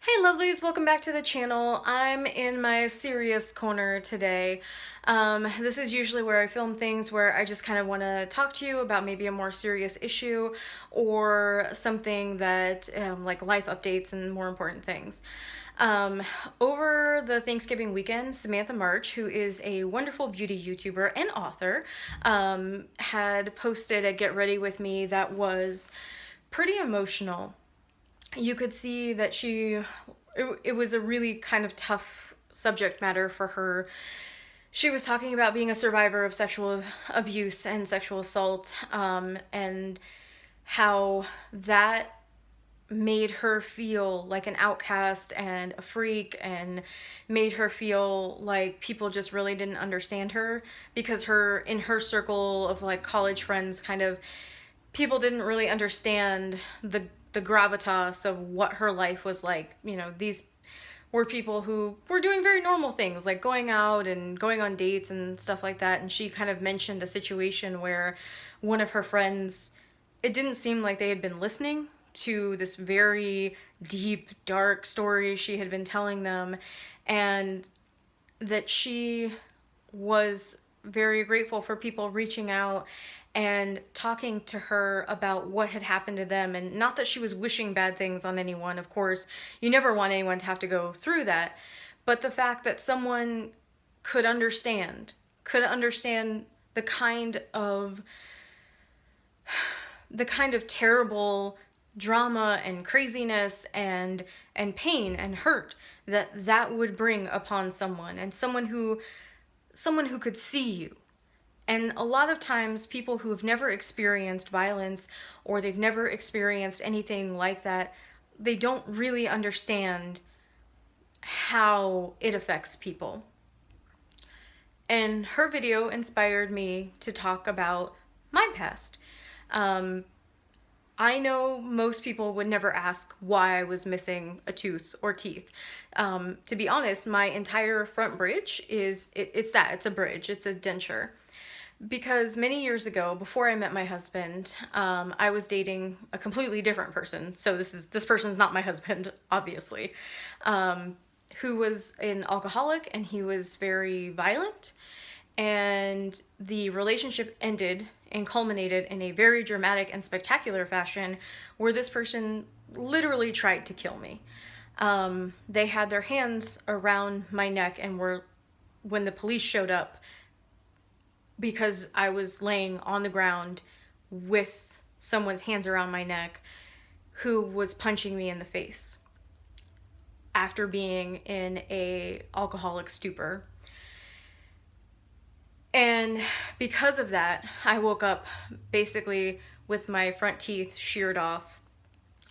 Hey lovelies, welcome back to the channel. I'm in my serious corner today. This is usually where I film things where I just kind of want to talk to you about maybe a more serious issue or something that like life updates and more important things. Um, Over the Thanksgiving weekend, Samantha March, who is a wonderful beauty YouTuber and author, had posted a Get Ready With Me that was pretty emotional. You could see that it was a really kind of tough subject matter for her. She was talking about being a survivor of sexual abuse and sexual assault, and how that made her feel like an outcast and a freak, and made her feel like people just really didn't understand her because in her circle of like college friends, kind of people didn't really understand the gravitas of what her life was like. These were people who were doing very normal things like going out and going on dates and stuff like that. And she kind of mentioned a situation where one of her friends, it didn't seem like they had been listening to this very deep, dark story she had been telling them, and that she was very grateful for people reaching out and talking to her about what had happened to them. And not that she was wishing bad things on anyone, of course, you never want anyone to have to go through that, but the fact that someone could understand the kind of terrible drama and craziness and pain and hurt that would bring upon someone, and someone who could see you. And a lot of times people who have never experienced violence, or they've never experienced anything like that, they don't really understand how it affects people. And her video inspired me to talk about my past. I know most people would never ask why I was missing a tooth or teeth. To be honest, my entire front bridge it's a bridge, it's a denture. Because many years ago, before I met my husband, I was dating a completely different person. So this person's not my husband, obviously, who was an alcoholic, and he was very violent. And the relationship ended and culminated in a very dramatic and spectacular fashion where this person literally tried to kill me. They had their hands around my neck and when the police showed up, because I was laying on the ground with someone's hands around my neck who was punching me in the face after being in a alcoholic stupor. And because of that, I woke up basically with my front teeth sheared off.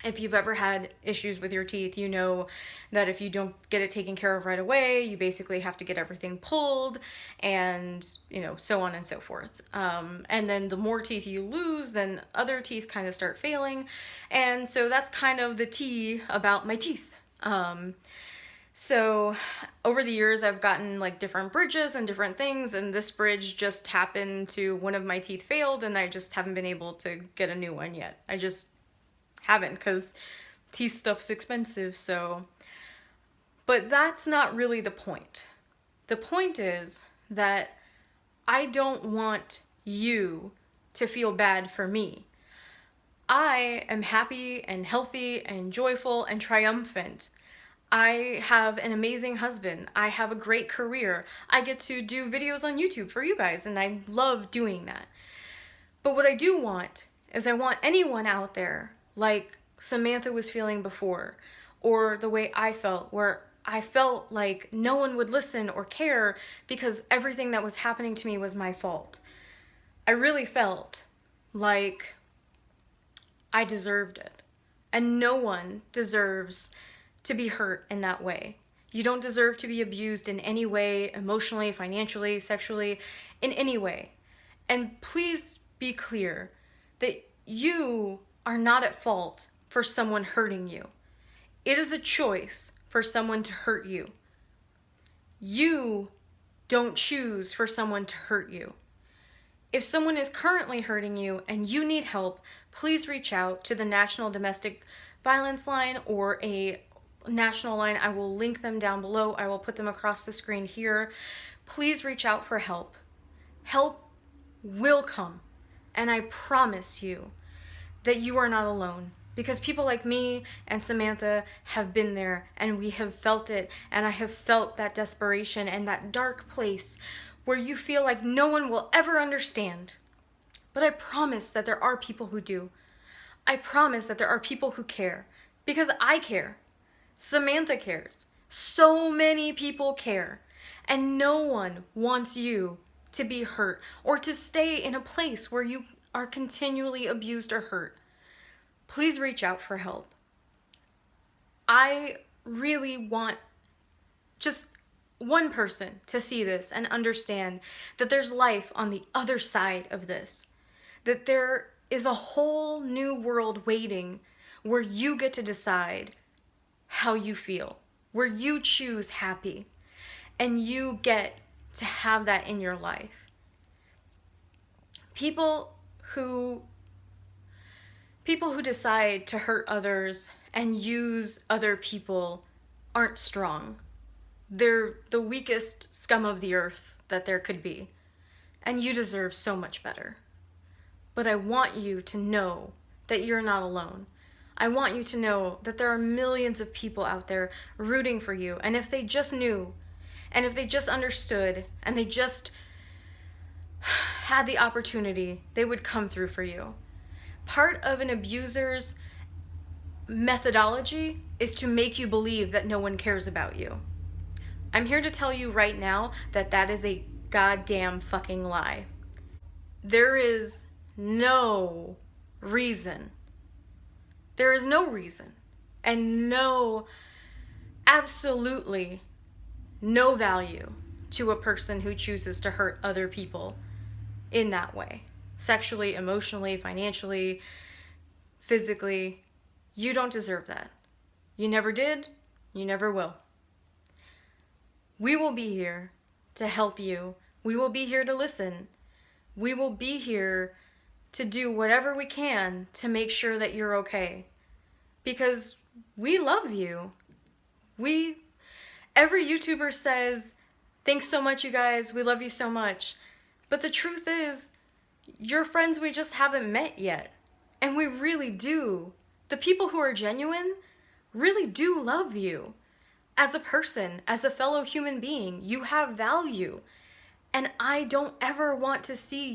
If you've ever had issues with your teeth, you know that if you don't get it taken care of right away, you basically have to get everything pulled, and so on and so forth. And then the more teeth you lose, then other teeth kind of start failing. And so that's kind of the tea about my teeth. So over the years, I've gotten like different bridges and different things, and this bridge just happened to, one of my teeth failed, and I just haven't been able to get a new one yet. I just haven't, because teeth stuff's expensive. But that's not really the point. The point is that I don't want you to feel bad for me. I am happy and healthy and joyful and triumphant. I have an amazing husband. I have a great career. I get to do videos on YouTube for you guys, and I love doing that. But what I do want is, I want anyone out there, like Samantha was feeling before, or the way I felt, where I felt like no one would listen or care because everything that was happening to me was my fault. I really felt like I deserved it. And no one deserves to be hurt in that way. You don't deserve to be abused in any way, emotionally, financially, sexually, in any way. And please be clear that you are not at fault for someone hurting you. It is a choice for someone to hurt you. You don't choose for someone to hurt you. If someone is currently hurting you and you need help, please reach out to the National Domestic Violence Line or a national line. I will link them down below. I will put them across the screen here. Please reach out for help. Help will come. And I promise you that you are not alone. Because people like me and Samantha have been there, and we have felt it, and I have felt that desperation and that dark place where you feel like no one will ever understand. But I promise that there are people who do. I promise that there are people who care. Because I care. Samantha cares. So many people care. And no one wants you to be hurt or to stay in a place where you are continually abused or hurt. Please reach out for help. I really want just one person to see this and understand that there's life on the other side of this. That there is a whole new world waiting where you get to decide how you feel, where you choose happy, and you get to have that in your life. People who decide to hurt others and use other people aren't strong. They're the weakest scum of the earth that there could be. And you deserve so much better. But I want you to know that you're not alone. I want you to know that there are millions of people out there rooting for you. And if they just knew, and if they just understood, and they just had the opportunity, they would come through for you. Part of an abuser's methodology is to make you believe that no one cares about you. I'm here to tell you right now that that is a goddamn fucking lie. There is no reason. There is no reason and absolutely no value to a person who chooses to hurt other people in that way. Sexually, emotionally, financially, physically. You don't deserve that. You never did. You never will. We will be here to help you. We will be here to listen. We will be here to do whatever we can to make sure that you're okay. Because we love you. Every YouTuber says, thanks so much, you guys. We love you so much. But the truth is, you're friends we just haven't met yet. And we really do. The people who are genuine really do love you. As a person, as a fellow human being, you have value. And I don't ever want to see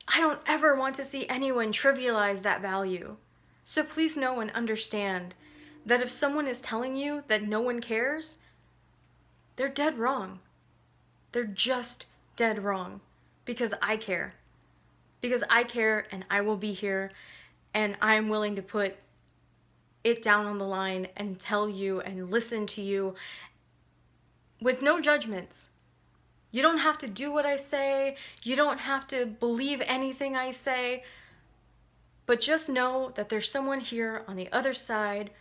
anyone trivialize that value. So please know and understand that if someone is telling you that no one cares, they're dead wrong. They're just dead wrong. Because I care. Because I care, and I will be here, and I'm willing to put it down on the line and tell you and listen to you with no judgments. You don't have to do what I say. You don't have to believe anything I say. But just know that there's someone here on the other side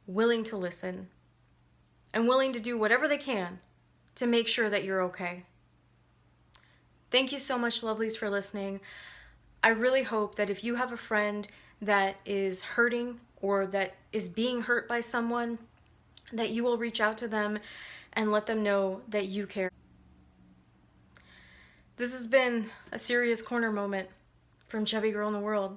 willing to listen and willing to do whatever they can to make sure that you're okay. Thank you so much, lovelies, for listening. I really hope that if you have a friend that is hurting or that is being hurt by someone, that you will reach out to them and let them know that you care. This has been a serious corner moment from Chubby Girl in the World.